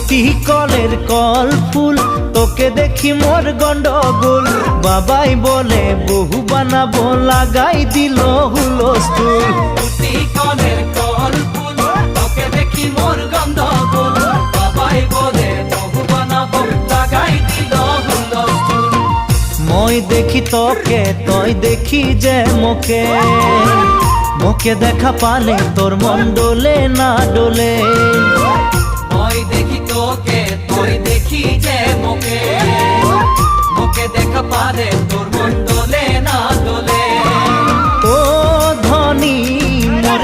তুই কলের কল ফুল, তোকে দেখি মোর গন্ডগোল। বাবাই বলে বহু বানাবো, লাগাই দিল হুলস্থুল। তুই কলের কল ফুল, তোকে দেখি মোর গন্ডগোল। বাবাই বলে বহু বানাবো, লাগাই দিল হুলস্থুল। মই দেখি তোকে, তই দেখি যে মোকে, মোকে দেখা পালে তোর মন ডোলে না ডোলে। মই দেখি তোকে, তুই দেখি যে মোকে, মোকে দেখা পালে তোর মন ডোলে না ডোলে। ও ধনী মোর